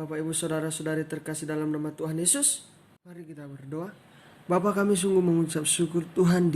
Bapak, Ibu, Saudara-saudari terkasih dalam nama Tuhan Yesus, mari kita berdoa. Bapa, kami sungguh mengucap syukur Tuhan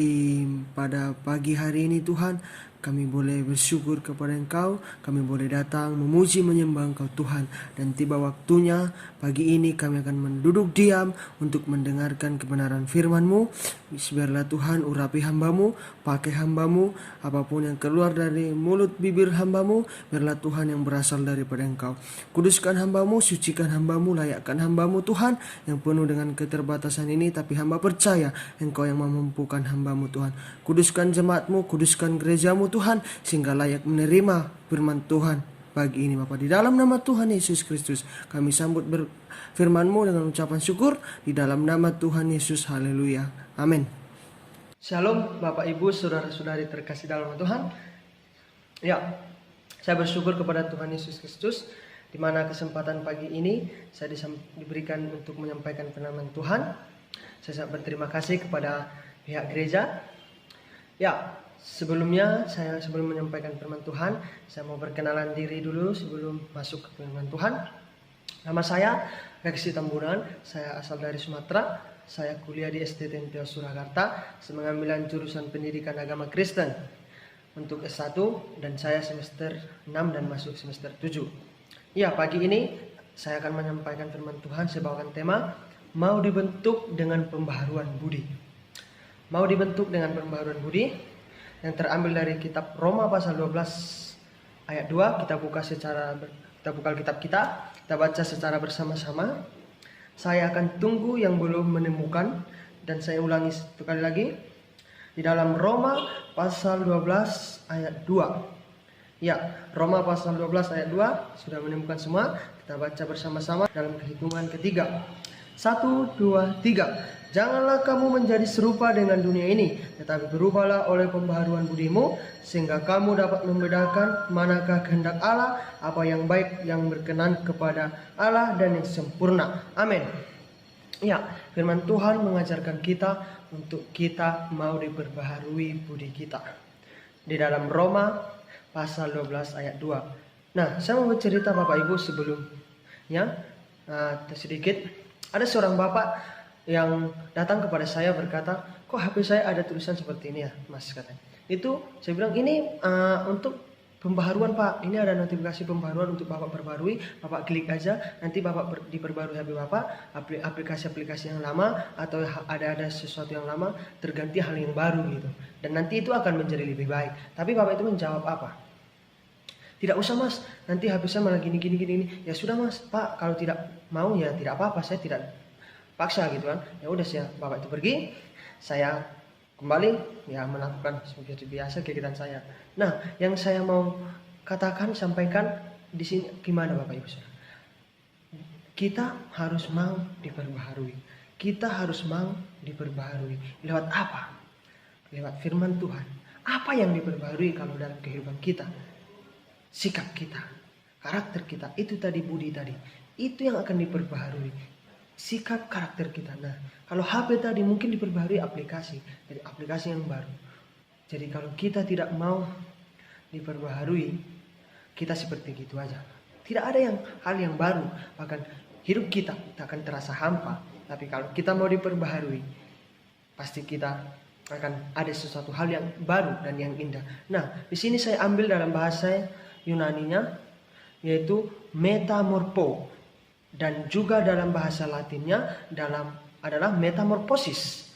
pada pagi hari ini. Tuhan, kami boleh bersyukur kepada Engkau, kami boleh datang memuji menyembah Engkau Tuhan. Dan tiba waktunya pagi ini kami akan menduduk diam untuk mendengarkan kebenaran firman-Mu. Biarlah Tuhan urapi hamba-Mu, pakai hamba-Mu, apapun yang keluar dari mulut bibir hamba-Mu, biarlah Tuhan yang berasal daripada Engkau. Kuduskan hamba-Mu, sucikan hamba-Mu, layakkan hamba-Mu Tuhan, yang penuh dengan keterbatasan ini, tapi hamba percaya Engkau yang memampukan hamba-Mu Tuhan. Kuduskan jemaat-Mu, kuduskan gereja-Mu Tuhan, sehingga layak menerima firman Tuhan pagi ini Bapa. Di dalam nama Tuhan Yesus Kristus kami sambut firman-Mu dengan ucapan syukur, di dalam nama Tuhan Yesus. Haleluya, amin. Shalom Bapak, Ibu, Saudara-saudari terkasih dalam Tuhan. Ya, saya bersyukur kepada Tuhan Yesus Kristus, di mana kesempatan pagi ini saya diberikan untuk menyampaikan firman Tuhan. Saya sangat berterima kasih kepada pihak gereja. Ya, sebelum menyampaikan firman Tuhan, saya mau perkenalan diri dulu sebelum masuk ke firman Tuhan. Nama saya Reksi Tambunan, saya asal dari Sumatera. Saya kuliah di STT MTO Surakarta, mengambil jurusan pendidikan agama Kristen untuk S1, dan saya semester 6 dan masuk semester 7. Ya, pagi ini saya akan menyampaikan firman Tuhan. Saya bawakan tema, mau dibentuk dengan pembaharuan budi. Mau dibentuk dengan pembaharuan budi, yang terambil dari kitab Roma pasal 12 ayat 2. Kita buka Alkitab kita baca secara bersama-sama. Saya akan tunggu yang belum menemukan, dan saya ulangi sekali lagi. Di dalam Roma pasal 12 ayat 2. Ya, Roma pasal 12 ayat 2. Sudah menemukan semua? Kita baca bersama-sama dalam kehitungan ketiga. 1, 2, 3. Janganlah kamu menjadi serupa dengan dunia ini, tetapi berubahlah oleh pembaharuan budimu, sehingga kamu dapat membedakan manakah kehendak Allah, apa yang baik, yang berkenan kepada Allah, dan yang sempurna. Amin. Ya, firman Tuhan mengajarkan kita untuk kita mau diperbaharui budi kita. Di dalam Roma pasal 12 ayat 2. Nah, saya mau bercerita Bapak Ibu sebelumnya sedikit. Ada seorang bapak yang datang kepada saya berkata, kok HP saya ada tulisan seperti ini ya Mas, katanya. Itu saya bilang, ini untuk pembaharuan Pak, ini ada notifikasi pembaharuan untuk Bapak perbarui. Bapak klik aja, nanti Bapak diperbarui HP Bapak, aplikasi-aplikasi yang lama atau ada sesuatu yang lama terganti hal yang baru gitu, dan nanti itu akan menjadi lebih baik. Tapi Bapak itu menjawab apa? Tidak usah Mas, nanti HP saya malah gini. Ya sudah Mas, Pak, kalau tidak mau ya tidak apa-apa, saya tidak paksa gitu kan. Ya udah, Bapak itu pergi, saya kembali ya melakukan seperti biasa kegiatan saya. Nah, yang saya mau sampaikan di sini gimana Bapak Ibu Saudara? Kita harus mau diperbaharui. Kita harus mau diperbaharui. Lewat apa? Lewat firman Tuhan. Apa yang diperbaharui kalau dalam kehidupan kita? Sikap kita, karakter kita, itu tadi budi tadi. Itu yang akan diperbaharui. Sikap karakter kita. Nah, kalau HP tadi mungkin diperbaharui aplikasi, jadi aplikasi yang baru. Jadi kalau kita tidak mau diperbaharui, kita seperti gitu aja. Tidak ada hal yang baru, bahkan hidup kita akan terasa hampa. Tapi kalau kita mau diperbaharui, pasti kita akan ada sesuatu hal yang baru dan yang indah. Nah, di sini saya ambil dalam bahasa Yunaninya, yaitu metamorpho. Dan juga dalam bahasa Latinnya adalah metamorphosis.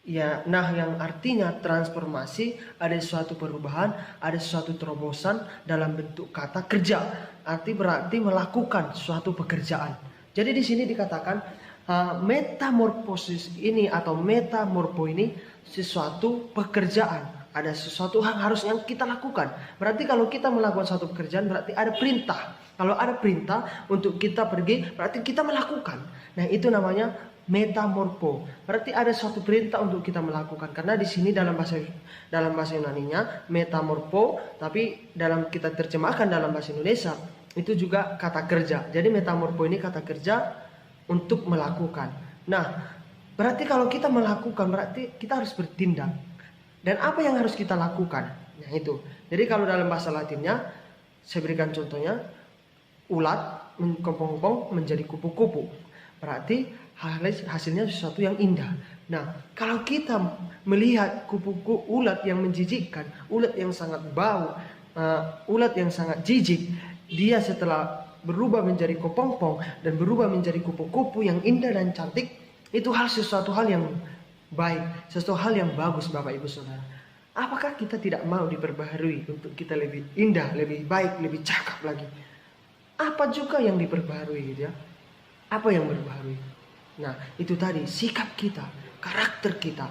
Ya, yang artinya transformasi, ada suatu perubahan, ada suatu terobosan dalam bentuk kata kerja. Berarti melakukan suatu pekerjaan. Jadi di sini dikatakan metamorphosis ini atau metamorpho ini sesuatu pekerjaan. Ada sesuatu harus yang kita lakukan. Berarti kalau kita melakukan suatu pekerjaan berarti ada perintah. Kalau ada perintah untuk kita pergi, berarti kita melakukan. Nah, itu namanya metamorpho. Berarti ada suatu perintah untuk kita melakukan. Karena di sini dalam bahasa Yunaninya metamorpho, tapi dalam kita terjemahkan dalam bahasa Indonesia itu juga kata kerja. Jadi metamorpho ini kata kerja untuk melakukan. Nah, berarti kalau kita melakukan berarti kita harus bertindak. Dan apa yang harus kita lakukan? Nah, itu. Jadi kalau dalam bahasa Latinnya, saya berikan contohnya, ulat mengkompong-kompong menjadi kupu-kupu. Berarti hasilnya sesuatu yang indah. Nah, kalau kita melihat kupu-kupu ulat yang menjijikkan, ulat yang sangat bau, ulat yang sangat jijik, dia setelah berubah menjadi kepompong dan berubah menjadi kupu-kupu yang indah dan cantik, itu sesuatu hal yang baik, sesuatu hal yang bagus Bapak Ibu Saudara. Apakah kita tidak mau diperbaharui untuk kita lebih indah, lebih baik, lebih cakap lagi? Apa juga yang diperbaharui gitu ya? Apa yang berbaharui? Nah, itu tadi sikap kita, karakter kita,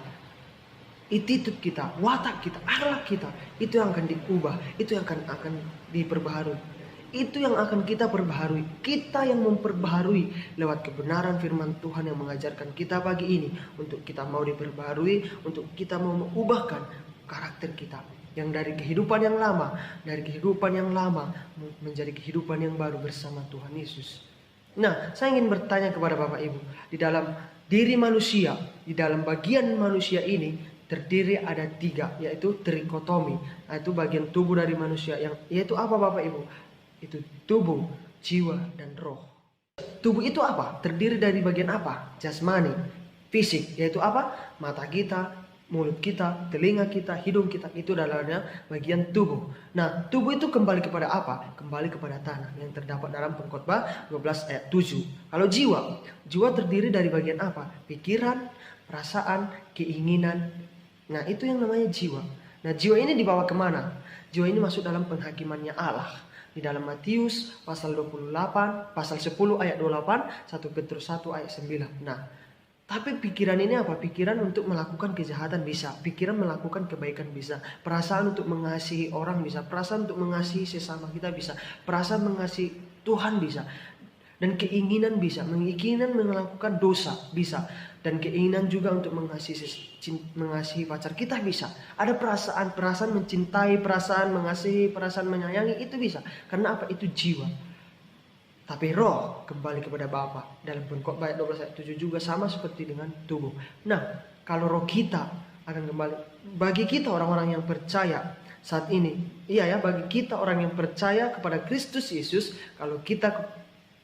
attitude kita, watak kita, akhlak kita, itu yang akan diubah, itu yang akan diperbaharui. Itu yang akan kita perbaharui. Kita yang memperbaharui lewat kebenaran firman Tuhan yang mengajarkan kita pagi ini, untuk kita mau diperbaharui, untuk kita mau mengubahkan karakter kita yang dari kehidupan yang lama, menjadi kehidupan yang baru bersama Tuhan Yesus. Nah, saya ingin bertanya kepada Bapak Ibu, di dalam diri manusia, di dalam bagian manusia ini terdiri ada 3, yaitu trikotomi, yaitu bagian tubuh dari manusia, yaitu apa Bapak Ibu? Itu tubuh, jiwa, dan roh. Tubuh itu apa? Terdiri dari bagian apa? Jasmani, fisik, yaitu apa? Mata kita, mulut kita, telinga kita, hidung kita, itu adalah bagian tubuh. Nah, tubuh itu kembali kepada apa? Kembali kepada tanah yang terdapat dalam Pengkhotbah 12 ayat 7. Kalau jiwa terdiri dari bagian apa? Pikiran, perasaan, keinginan. Nah, itu yang namanya jiwa. Nah, jiwa ini dibawa kemana? Jiwa ini masuk dalam penghakimannya Allah. Di dalam Matius pasal 28, pasal 10 ayat 28, 1 Petrus 1 ayat 9. Nah, tapi pikiran ini apa? Pikiran untuk melakukan kejahatan bisa, pikiran melakukan kebaikan bisa, perasaan untuk mengasihi orang bisa, perasaan untuk mengasihi sesama kita bisa, perasaan mengasihi Tuhan bisa, dan keinginan bisa, keinginan melakukan dosa bisa, dan keinginan juga untuk mengasihi pacar kita bisa. Ada perasaan mencintai, perasaan mengasihi, perasaan menyayangi, itu bisa. Karena apa? Itu jiwa. Tapi roh kembali kepada Bapa. Dalam Pengkhotbah ayat 12 ayat 7 juga sama seperti dengan tubuh. Nah, kalau roh kita akan kembali, bagi kita orang-orang yang percaya saat ini, bagi kita orang yang percaya kepada Kristus Yesus, kalau kita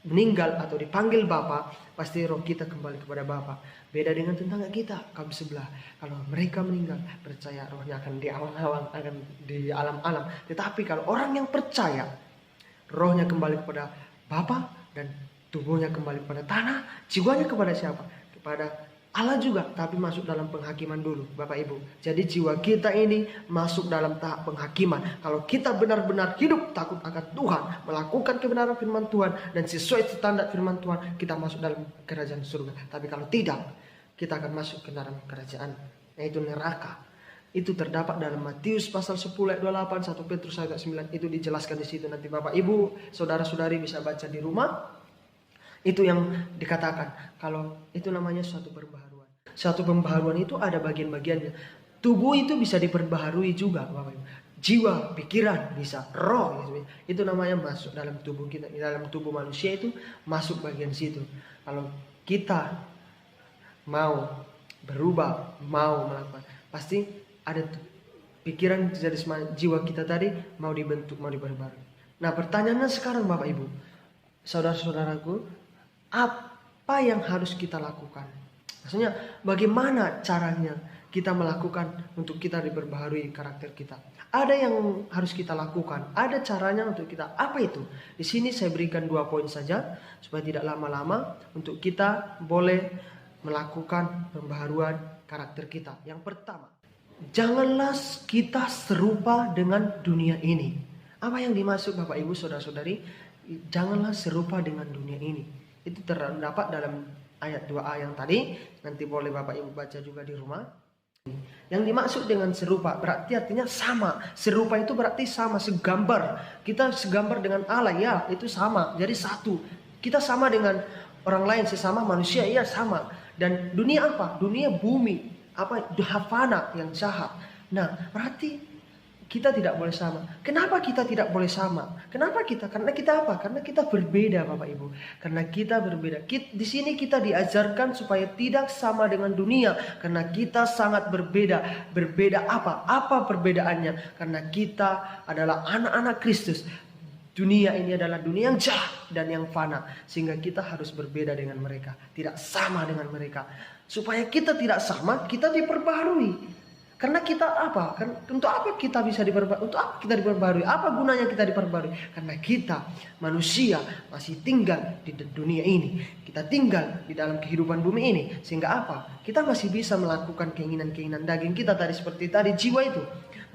meninggal atau dipanggil Bapa, pasti roh kita kembali kepada Bapa. Beda dengan tetangga kita, kaum sebelah. Kalau mereka meninggal, percaya rohnya akan di awang-awang, akan di alam-alam. Tetapi kalau orang yang percaya, rohnya kembali kepada Bapa dan tubuhnya kembali kepada tanah, jiwanya kepada siapa? Kepada Allah juga, tapi masuk dalam penghakiman dulu Bapak Ibu. Jadi jiwa kita ini masuk dalam tahap penghakiman. Kalau kita benar-benar hidup takut akan Tuhan, melakukan kebenaran firman Tuhan, dan sesuai standar firman Tuhan, kita masuk dalam kerajaan surga. Tapi kalau tidak, kita akan masuk ke dalam kerajaan, yaitu neraka. Itu terdapat dalam Matius pasal 10 ayat 28, 1 Petrus ayat 9. Itu dijelaskan di situ. Nanti Bapak Ibu, saudara-saudari bisa baca di rumah. Itu yang dikatakan, kalau itu namanya suatu perbaharuan. Suatu pembaharuan itu ada bagian-bagiannya. Tubuh itu bisa diperbaharui juga, Bapak Ibu. Jiwa, pikiran bisa, roh gitu. Itu namanya masuk dalam tubuh kita. Di dalam tubuh manusia itu masuk bagian situ. Kalau kita mau berubah, mau melakukan, pasti ada pikiran dari jiwa kita tadi mau dibentuk, mau diperbarui. Nah, pertanyaannya sekarang Bapak Ibu, saudara-saudaraku, apa yang harus kita lakukan? Maksudnya bagaimana caranya kita melakukan untuk kita diperbaharui karakter kita? Ada yang harus kita lakukan, ada caranya untuk kita. Apa itu? Di sini saya berikan 2 poin saja supaya tidak lama-lama, untuk kita boleh melakukan pembaharuan karakter kita. Yang pertama, janganlah kita serupa dengan dunia ini. Apa yang dimaksud Bapak Ibu saudara-saudari? Janganlah serupa dengan dunia ini. Itu terdapat dalam ayat 2a yang tadi. Nanti boleh Bapak Ibu baca juga di rumah. Yang dimaksud dengan serupa berarti artinya sama. Serupa itu berarti sama, segambar. Kita segambar dengan Allah, ya, itu sama. Jadi satu. Kita sama dengan orang lain, sesama manusia, ya sama. Dan dunia apa? Dunia bumi. Apa? Duhafana yang jahat. Nah, berarti kita tidak boleh sama. Kenapa kita tidak boleh sama? Kenapa kita? Karena kita apa? Karena kita berbeda, Bapak Ibu. Karena kita berbeda. Di sini kita diajarkan supaya tidak sama dengan dunia. Karena kita sangat berbeda. Berbeda apa? Apa perbedaannya? Karena kita adalah anak-anak Kristus. dunia ini adalah dunia yang jahat dan yang fana. Sehingga kita harus berbeda dengan mereka. Tidak sama dengan mereka. Supaya kita tidak sama, kita diperbaharui. Karena kita apa? Untuk apa kita bisa diperbarui? Untuk apa kita diperbarui? Apa gunanya kita diperbarui? Karena kita manusia masih tinggal di dunia ini. Kita tinggal di dalam kehidupan bumi ini. Sehingga apa? Kita masih bisa melakukan keinginan-keinginan daging kita tadi, seperti tadi jiwa itu.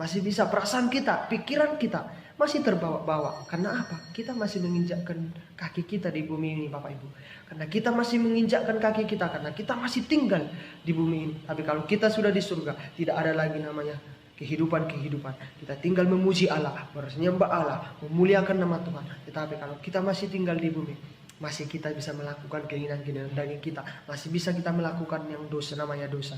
Masih bisa, perasaan kita, pikiran kita masih terbawa-bawa. Karena apa? Kita masih menginjakkan kaki kita di bumi ini, Bapak Ibu. Karena kita masih menginjakkan kaki kita, karena kita masih tinggal di bumi ini. Tapi kalau kita sudah di surga, tidak ada lagi namanya kehidupan-kehidupan. Kita tinggal memuji Allah, menyembah Allah, memuliakan nama Tuhan. Tetapi kalau kita masih tinggal di bumi, masih kita bisa melakukan keinginan-keinginan daging kita. Masih bisa kita melakukan yang dosa, namanya dosa.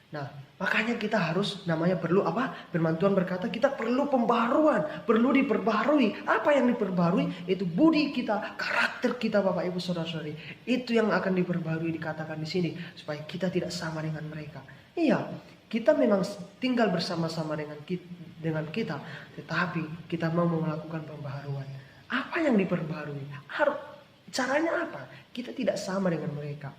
Nah, makanya kita harus perlu apa? Firman Tuhan berkata kita perlu pembaharuan, perlu diperbaharui. Apa yang diperbaharui? Itu budi kita, karakter kita, Bapak Ibu Saudara-saudari. Itu yang akan diperbaharui, dikatakan di sini, supaya kita tidak sama dengan mereka. Iya, kita memang tinggal bersama-sama dengan kita, tetapi kita mau melakukan pembaharuan. Apa yang diperbaharui? Caranya apa? Kita tidak sama dengan mereka.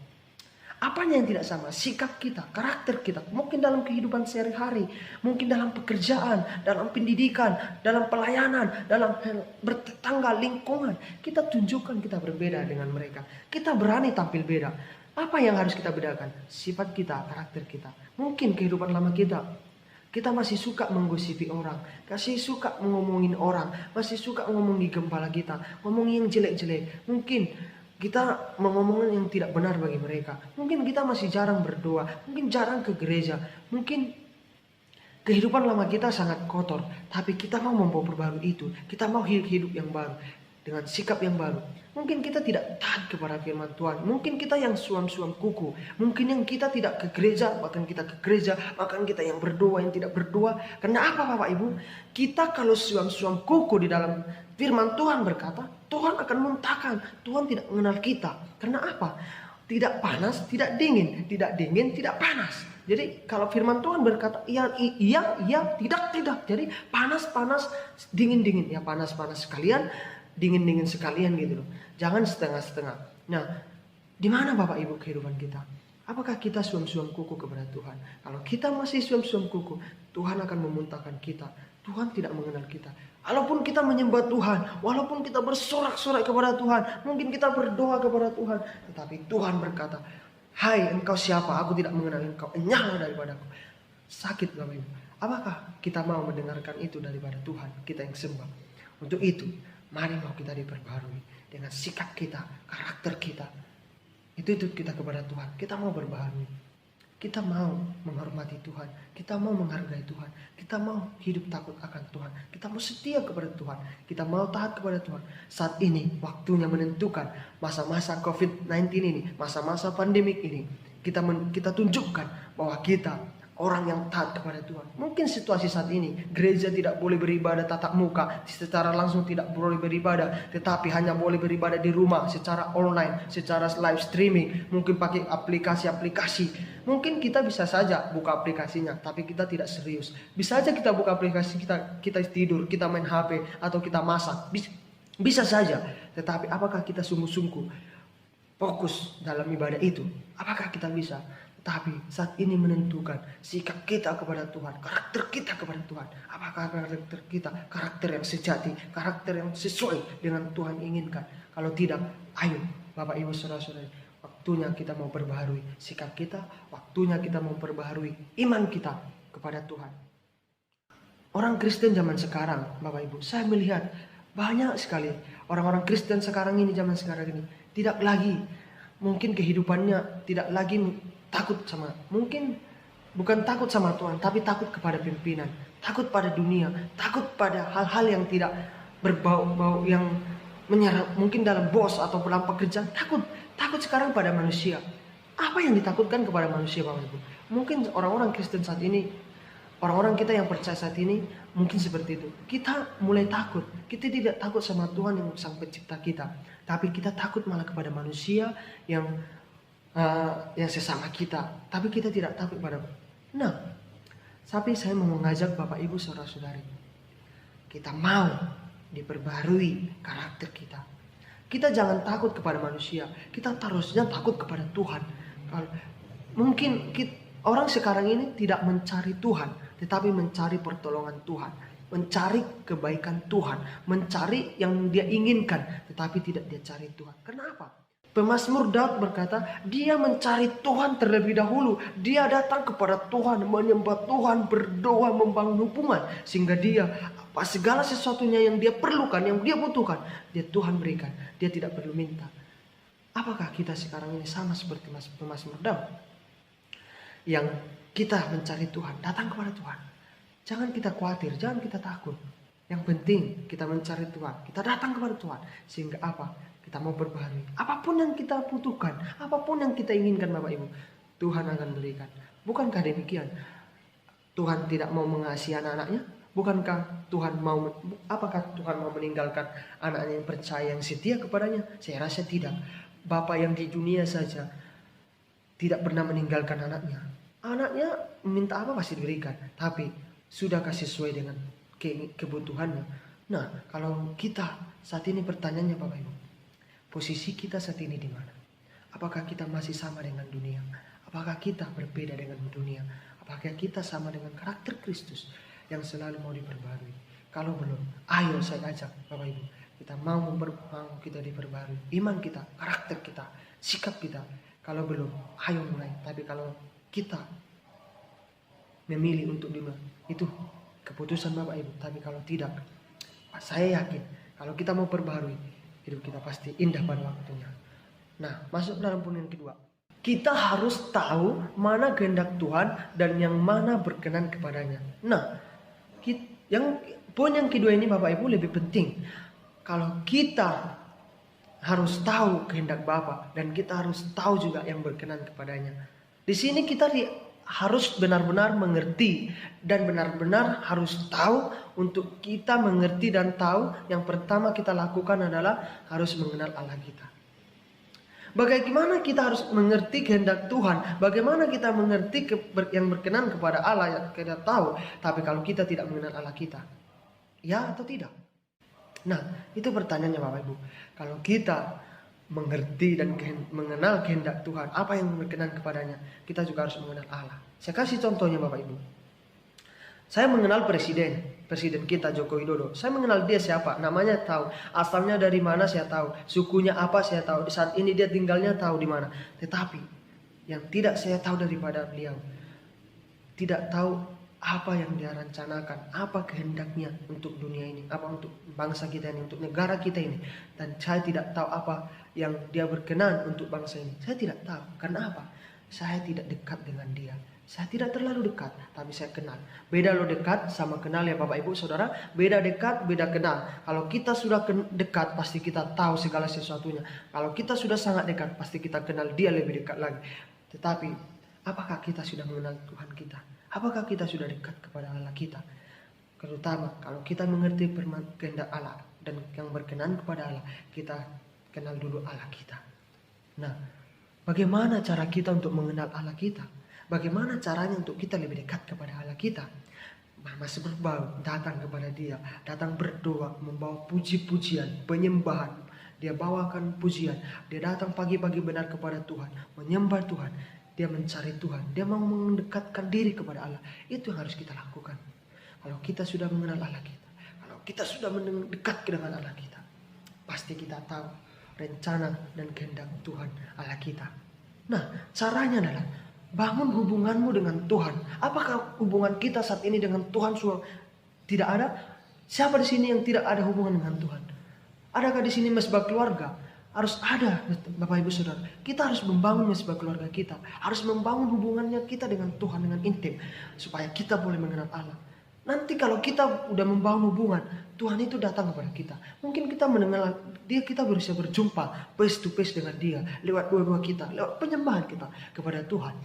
Apanya yang tidak sama? Sikap kita, karakter kita. Mungkin dalam kehidupan sehari-hari, mungkin dalam pekerjaan, dalam pendidikan, dalam pelayanan, dalam bertetangga, lingkungan. Kita tunjukkan kita berbeda dengan mereka. Kita berani tampil beda. Apa yang harus kita bedakan? Sifat kita, karakter kita. Mungkin kehidupan lama kita masih suka menggosipi orang, masih suka ngomongin orang, masih suka ngomongin gembala kita, ngomongin yang jelek-jelek. Mungkin kita mengomongin yang tidak benar bagi mereka. Mungkin kita masih jarang berdoa, mungkin jarang ke gereja, mungkin kehidupan lama kita sangat kotor. Tapi kita mau membawa perbaharui itu. Kita mau hidup yang baru, dengan sikap yang baru. Mungkin kita tidak taat kepada firman Tuhan. Mungkin kita yang suam-suam kuku. Mungkin yang kita tidak ke gereja, bahkan kita ke gereja, bahkan kita yang berdoa, yang tidak berdoa. Karena apa, Bapak Ibu? Kita kalau suam-suam kuku di dalam firman Tuhan berkata, Tuhan akan muntahkan. Tuhan tidak mengenal kita. Karena apa? Tidak panas, tidak dingin. Tidak dingin, tidak panas. Jadi kalau firman Tuhan berkata, iya, tidak. Jadi panas, dingin. Ya panas sekalian, dingin sekalian gitu loh. Jangan setengah-setengah. Nah, di mana Bapak Ibu kehidupan kita? Apakah kita suam-suam kuku kepada Tuhan? Kalau kita masih suam-suam kuku, Tuhan akan memuntahkan kita. Tuhan tidak mengenal kita. Walaupun kita menyembah Tuhan, walaupun kita bersorak-sorak kepada Tuhan, mungkin kita berdoa kepada Tuhan, tetapi Tuhan berkata, "Hai, engkau siapa? Aku tidak mengenal engkau. Enyahlah daripadaku." Sakit, Bapak Ibu. Apakah kita mau mendengarkan itu daripada Tuhan, kita yang sembah? Untuk itu, mari mau kita diperbarui dengan sikap kita, karakter kita. Itu kita kepada Tuhan. Kita mau berbaharui. Kita mau menghormati Tuhan. Kita mau menghargai Tuhan. Kita mau hidup takut akan Tuhan. Kita mau setia kepada Tuhan. Kita mau taat kepada Tuhan. Saat ini waktunya menentukan masa-masa COVID-19 ini, masa-masa pandemik ini. Kita tunjukkan bahwa kita orang yang taat kepada Tuhan. Mungkin situasi saat ini gereja tidak boleh beribadah tatap muka, secara langsung tidak boleh beribadah, tetapi hanya boleh beribadah di rumah secara online, secara live streaming, mungkin pakai aplikasi-aplikasi. Mungkin kita bisa saja buka aplikasinya, tapi kita tidak serius. Bisa saja kita buka aplikasi, kita tidur, kita main HP, atau kita masak. Bisa saja, tetapi apakah kita sungguh-sungguh fokus dalam ibadah itu? Apakah kita bisa? Tapi saat ini menentukan sikap kita kepada Tuhan, karakter kita kepada Tuhan. Apakah karakter kita karakter yang sejati, karakter yang sesuai dengan Tuhan inginkan? Kalau tidak, ayo Bapak Ibu Saudara-saudari, waktunya kita mau perbaharui sikap kita, waktunya kita mau perbaharui iman kita kepada Tuhan. Orang Kristen zaman sekarang, Bapak Ibu, saya melihat banyak sekali orang-orang Kristen sekarang ini, zaman sekarang ini, tidak lagi, mungkin kehidupannya tidak lagi takut sama, mungkin bukan takut sama Tuhan, tapi takut kepada pimpinan, takut pada dunia, takut pada hal-hal yang tidak berbau-bau, yang menyerang, mungkin dalam bos atau dalam pekerjaan, takut sekarang pada manusia. Apa yang ditakutkan kepada manusia, Bapak Ibu? Mungkin orang-orang Kristen saat ini, orang-orang kita yang percaya saat ini, mungkin seperti itu. Kita mulai takut, kita tidak takut sama Tuhan yang sang pencipta kita, tapi kita takut malah kepada manusia yang sesama kita, tapi kita tidak takut pada. Nah, tapi saya mau mengajak Bapak Ibu Saudara-saudari, kita mau diperbarui karakter kita. Kita jangan takut kepada manusia, kita harusnya takut kepada Tuhan. Kalau mungkin orang sekarang ini tidak mencari Tuhan, tetapi mencari pertolongan Tuhan, mencari kebaikan Tuhan, mencari yang dia inginkan, tetapi tidak dia cari Tuhan. Kenapa? Pemazmur Daud berkata, dia mencari Tuhan terlebih dahulu. Dia datang kepada Tuhan, menyembah Tuhan, berdoa, membangun hubungan. Sehingga dia, segala sesuatunya yang dia perlukan, yang dia butuhkan, dia Tuhan berikan. Dia tidak perlu minta. Apakah kita sekarang ini sama seperti pemazmur Daud? Yang kita mencari Tuhan, datang kepada Tuhan. Jangan kita khawatir, jangan kita takut. Yang penting kita mencari Tuhan, kita datang kepada Tuhan. Sehingga apa? Kita mau berbaharui. Apapun yang kita butuhkan, apapun yang kita inginkan Bapak Ibu, Tuhan akan berikan. Bukankah demikian? Tuhan tidak mau mengasihi anak-anaknya? Bukankah apakah Tuhan mau meninggalkan anaknya yang percaya, yang setia kepadanya? Saya rasa tidak. Bapa yang di dunia saja tidak pernah meninggalkan anaknya. Anaknya minta apa pasti diberikan. Tapi sudahkah sesuai dengan kebutuhannya? Nah, kalau kita saat ini pertanyaannya Bapak Ibu, posisi kita saat ini di mana? Apakah kita masih sama dengan dunia? Apakah kita berbeda dengan dunia? Apakah kita sama dengan karakter Kristus yang selalu mau diperbarui? Kalau belum, ayo saya ajak Bapak Ibu, kita mau kita diperbarui. Iman kita, karakter kita, sikap kita. Kalau belum, ayo mulai. Tapi kalau kita memilih untuk dimulai, itu keputusan Bapak Ibu. Tapi kalau tidak, saya yakin kalau kita mau perbarui, hidup kita pasti indah pada waktunya. Nah, masuk dalam poin yang kedua. Kita harus tahu mana kehendak Tuhan dan yang mana berkenan kepadanya. Nah, poin yang kedua ini Bapak Ibu lebih penting. Kalau kita harus tahu kehendak Bapa dan kita harus tahu juga yang berkenan kepadanya. Di sini kita harus benar-benar mengerti dan benar-benar harus tahu. Untuk kita mengerti dan tahu, yang pertama kita lakukan adalah harus mengenal Allah kita. Bagaimana kita harus mengerti kehendak Tuhan? Bagaimana kita mengerti yang berkenan kepada Allah yang kita tahu? Tapi kalau kita tidak mengenal Allah kita, ya atau tidak? Nah, itu pertanyaannya Bapak Ibu. Kalau kita mengerti dan mengenal kehendak Tuhan, apa yang berkenan kepadanya, kita juga harus mengenal Allah. Saya kasih contohnya Bapak Ibu. Saya mengenal presiden kita Joko Widodo. Saya mengenal dia siapa, namanya tahu, asalnya dari mana saya tahu, sukunya apa saya tahu, di saat ini dia tinggalnya tahu di mana. Tetapi yang tidak saya tahu daripada beliau, tidak tahu apa yang dia rencanakan, apa kehendaknya untuk dunia ini, apa untuk bangsa kita ini, untuk negara kita ini. Dan saya tidak tahu apa yang dia berkenan untuk bangsa ini. Saya tidak tahu. Karena apa? Saya tidak dekat dengan dia. Saya tidak terlalu dekat, tapi saya kenal. Beda lo dekat sama kenal ya Bapak Ibu Saudara. Beda dekat, beda kenal. Kalau kita sudah dekat, pasti kita tahu segala sesuatunya. Kalau kita sudah sangat dekat, pasti kita kenal dia lebih dekat lagi. Tetapi, apakah kita sudah mengenal Tuhan kita? Apakah kita sudah dekat kepada Allah kita? Terutama kalau kita mengerti kehendak Allah dan yang berkenan kepada Allah, kita kenal dulu Allah kita. Nah, bagaimana cara kita untuk mengenal Allah kita? Bagaimana caranya untuk kita lebih dekat kepada Allah kita? Masih berbau, datang kepada dia, datang berdoa, membawa puji-pujian, penyembahan. Dia bawakan pujian, dia datang pagi-pagi benar kepada Tuhan, menyembah Tuhan. Dia mencari Tuhan, dia mau mendekatkan diri kepada Allah. Itu yang harus kita lakukan. Kalau kita sudah mengenal Allah kita, kalau kita sudah mendekat dengan Allah kita, pasti kita tahu rencana dan kehendak Tuhan Allah kita. Nah, caranya adalah bangun hubunganmu dengan Tuhan. Apakah hubungan kita saat ini dengan Tuhan sudah tidak ada? Siapa di sini yang tidak ada hubungan dengan Tuhan? Adakah di sini mesbah keluarga? Harus ada, Bapak Ibu Saudara. Kita harus membangun mesbah keluarga kita. Harus membangun hubungannya kita dengan Tuhan dengan intim. Supaya kita boleh mengenal Allah. Nanti kalau kita udah membangun hubungan, Tuhan itu datang kepada kita. Mungkin kita mengenal dia, kita bisa berjumpa face to face dengan dia. Lewat doa-doa kita, lewat penyembahan kita kepada Tuhan.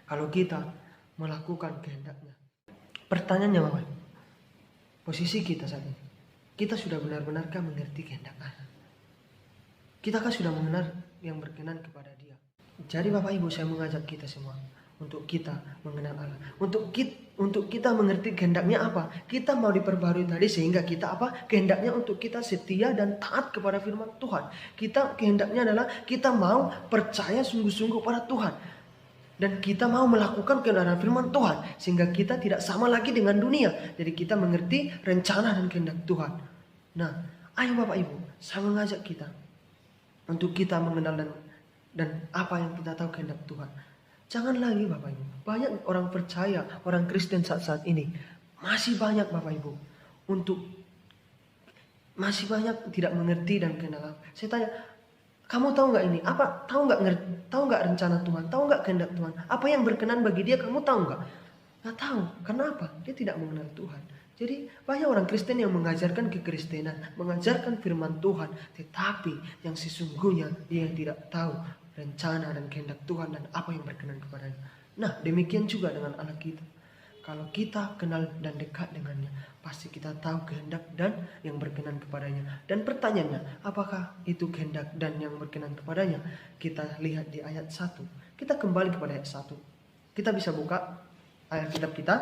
Kalau kita melakukan kehendaknya. Pertanyaannya Bapak Ibu, posisi kita saat ini, kita sudah benar-benarkah mengerti kehendak Allah? Kita kan sudah mengenal yang berkenan kepada dia. Jadi Bapak Ibu, saya mengajak kita semua untuk kita mengenal Allah. Untuk kita mengerti kehendaknya apa? Kita mau diperbarui tadi sehingga kita apa? Kehendaknya untuk kita setia dan taat kepada firman Tuhan. Kehendaknya adalah kita mau percaya sungguh-sungguh pada Tuhan. Dan kita mau melakukan kebenaran firman Tuhan. Sehingga kita tidak sama lagi dengan dunia. Jadi kita mengerti rencana dan kehendak Tuhan. Nah, ayo Bapak Ibu, saya mengajak kita untuk kita mengenal dan apa yang kita tahu kehendak Tuhan. Jangan lagi Bapak Ibu. Banyak orang percaya, orang Kristen saat ini. Masih banyak Bapak Ibu. Masih banyak tidak mengerti dan kenal. Saya tanya, kamu tahu nggak ini? Apa? Tahu nggak rencana Tuhan? Tahu nggak kehendak Tuhan? Apa yang berkenan bagi dia? Kamu tahu nggak? Nggak tahu. Kenapa? Dia tidak mengenal Tuhan. Jadi banyak orang Kristen yang mengajarkan kekristenan, mengajarkan firman Tuhan. Tetapi yang sesungguhnya dia tidak tahu rencana dan kehendak Tuhan dan apa yang berkenan kepadanya. Nah, demikian juga dengan Allah kita. Kalau kita kenal dan dekat dengannya, pasti kita tahu kehendak dan yang berkenan kepadanya. Dan pertanyaannya, apakah itu kehendak dan yang berkenan kepadanya? Kita lihat di ayat 1. Kita kembali kepada ayat 1. Kita bisa buka ayat kitab kita,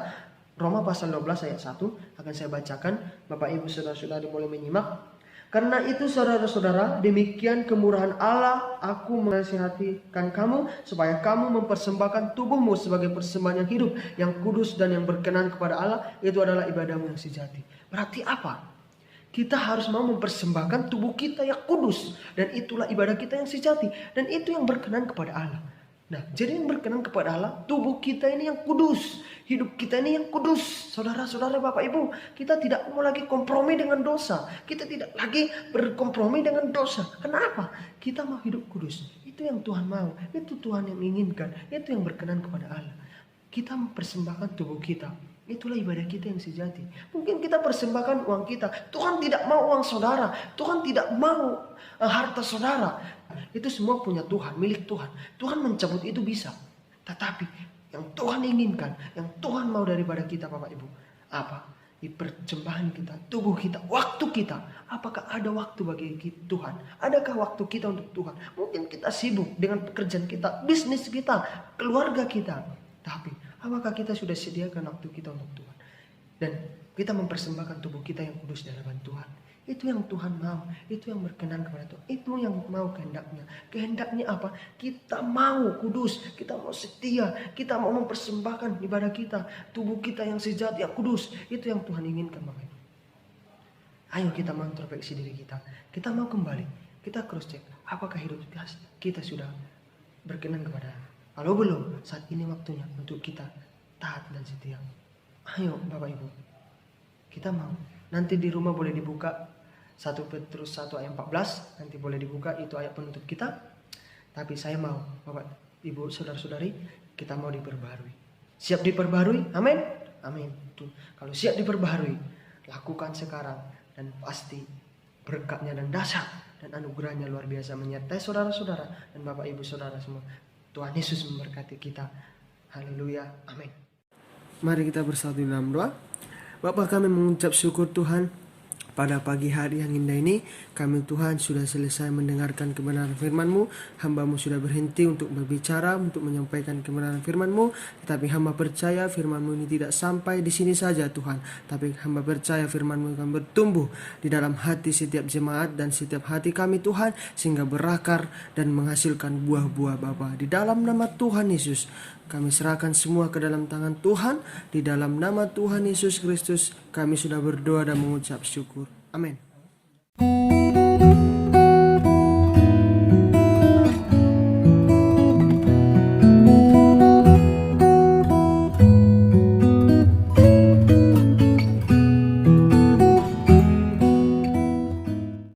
Roma pasal 12 ayat 1. Akan saya bacakan, Bapak Ibu Saudara-saudari boleh menyimak. Karena itu saudara-saudara, demikian kemurahan Allah, aku menasihatikan kamu supaya kamu mempersembahkan tubuhmu sebagai persembahan yang hidup, yang kudus dan yang berkenan kepada Allah. Itu adalah ibadahmu yang sejati. Berarti apa? Kita harus mau mempersembahkan tubuh kita yang kudus. Dan itulah ibadah kita yang sejati. Dan itu yang berkenan kepada Allah. Nah, jadi yang berkenan kepada Allah, tubuh kita ini yang kudus. Hidup kita ini yang kudus. Saudara-saudara, Bapak Ibu, kita tidak mau lagi kompromi dengan dosa. Kita tidak lagi berkompromi dengan dosa. Kenapa? Kita mau hidup kudus. Itu yang Tuhan mau. Itu Tuhan yang inginkan. Itu yang berkenan kepada Allah. Kita mempersembahkan tubuh kita. Itulah ibadah kita yang sejati. Mungkin kita persembahkan uang kita. Tuhan tidak mau uang saudara. Tuhan tidak mau harta saudara. Itu semua punya Tuhan, milik Tuhan. Tuhan mencabut itu bisa. Tetapi yang Tuhan inginkan, yang Tuhan mau daripada kita Bapak Ibu, apa? Di persembahan kita, tubuh kita, waktu kita. Apakah ada waktu bagi Tuhan? Adakah waktu kita untuk Tuhan? Mungkin kita sibuk dengan pekerjaan kita, bisnis kita, keluarga kita. Tapi apakah kita sudah sediakan waktu kita untuk Tuhan? Dan kita mempersembahkan tubuh kita yang kudus di hadapan Tuhan. Itu yang Tuhan mau. Itu yang berkenan kepada Tuhan. Itu yang mau kehendaknya. Kehendaknya apa? Kita mau kudus. Kita mau setia. Kita mau mempersembahkan ibadah kita. Tubuh kita yang sejati, yang kudus. Itu yang Tuhan inginkan Bapak Ibu. Ayo kita mengintrospeksi diri kita. Kita mau kembali. Kita cross check. Apakah hidup kita sudah berkenan kepada Allah? Kalau belum, saat ini waktunya untuk kita taat dan setia. Ayo Bapak Ibu. Kita mau. Nanti di rumah boleh dibuka 1 Petrus 1 ayat 14. Nanti boleh dibuka, itu ayat penutup kita. Tapi saya mau Bapak Ibu Saudara-saudari, kita mau diperbarui. Siap diperbarui? Amin. Amin. Tuh. Kalau siap diperbarui, lakukan sekarang. Dan pasti berkatnya dan dasar dan anugerahnya luar biasa menyertai saudara-saudara dan Bapak Ibu Saudara semua. Tuhan Yesus memberkati kita. Haleluya. Amin. Mari kita bersatu dalam doa. Bapa, kami mengucap syukur Tuhan pada pagi hari yang indah ini. Kami Tuhan sudah selesai mendengarkan kebenaran firman-Mu. Hamba-Mu sudah berhenti untuk berbicara, untuk menyampaikan kebenaran firman-Mu. Tetapi hamba percaya firman-Mu ini tidak sampai di sini saja Tuhan. Tapi hamba percaya firman-Mu akan bertumbuh di dalam hati setiap jemaat dan setiap hati kami Tuhan. Sehingga berakar dan menghasilkan buah-buah Bapa. Di dalam nama Tuhan Yesus, kami serahkan semua ke dalam tangan Tuhan. Di dalam nama Tuhan Yesus Kristus, kami sudah berdoa dan mengucap syukur. Amin.